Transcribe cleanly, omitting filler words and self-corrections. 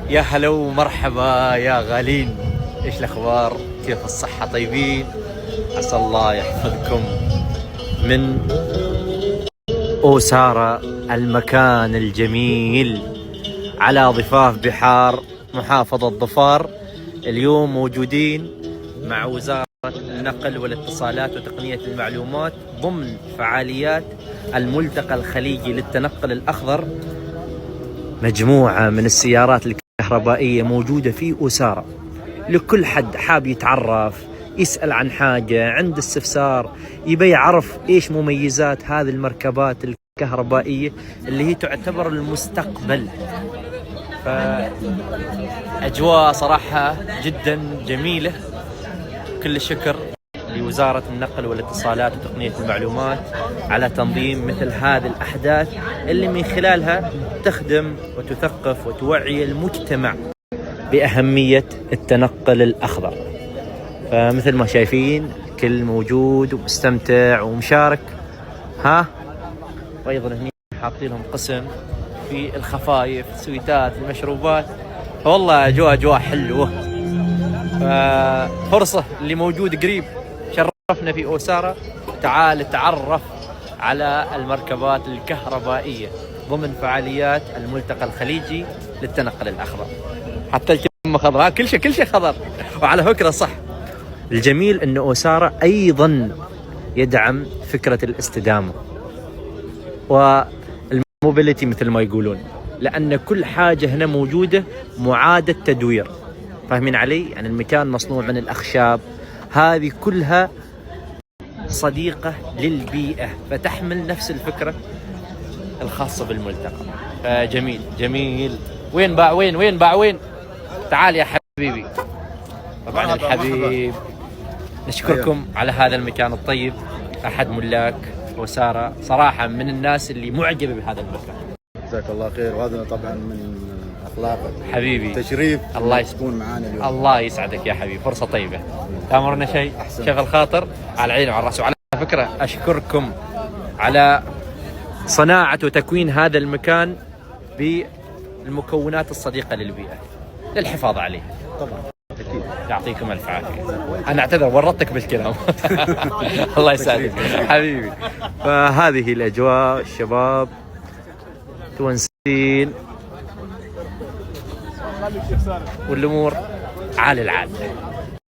يا هلا ومرحبا يا غالين، ايش الاخبار؟ كيف الصحة؟ طيبين؟ عسى الله يحفظكم من أوسارة، المكان الجميل على ضفاف بحار محافظة ظفار. اليوم موجودين مع وزارة النقل والاتصالات وتقنية المعلومات ضمن فعاليات الملتقى الخليجي للتنقل الأخضر. مجموعة من السيارات الكهربائية موجودة في أوسارة، لكل حد حاب يتعرف، يسأل عن حاجة، عند استفسار، يبي يعرف إيش مميزات هذه المركبات الكهربائية اللي هي تعتبر المستقبل. فأجواء صراحة جدا جميلة. كل الشكر لوزارة النقل والاتصالات وتقنية المعلومات على تنظيم مثل هذه الأحداث اللي من خلالها تخدم وتثقف وتوعي المجتمع بأهمية التنقل الأخضر. فمثل ما شايفين كل موجود ومستمتع ومشارك. وأيضا هنا حاطين لهم قسم في الخفايف، السويتات، المشروبات. فوالله أجواء حلوة. فرصة اللي موجود قريب شرفنا في أوسارة، تعال تعرف على المركبات الكهربائية ضمن فعاليات الملتقى الخليجي للتنقل الأخضر. حتى الكلمة خضراء، كل شيء خضر. وعلى فكرة صح، الجميل أن أوسارة أيضا يدعم فكرة الاستدامة والموبيليتي مثل ما يقولون، لأن كل حاجة هنا موجودة معادة تدوير. فاهمين علي؟ يعني المكان مصنوع من الأخشاب، هذه كلها صديقة للبيئة، فتحمل نفس الفكرة الخاصة بالملتقى. فجميل جميل. وين باع؟ تعال يا حبيبي. طبعا الحبيب نشكركم على هذا المكان الطيب. أحد ملاك أوسارة صراحة من الناس اللي معجبة بهذا المكان. جزاك الله خير، وهذا طبعا من اخلاقك حبيبي. تشريف الله تكون معانا اليوم. الله يسعدك يا حبيبي، فرصة طيبة. تامرنا شيء؟ شيخ الخاطر على العين وعلى الراس. وعلى فكرة أشكركم على صناعة وتكوين هذا المكان بالمكونات الصديقة للبيئة للحفاظ عليه. طبعا اكيد. يعطيكم الف عافية. أنا أعتذر ورطتك بالكلام. الله يسعدك حبيبي. فهذه الأجواء، الشباب تونسين والأمور عال العال.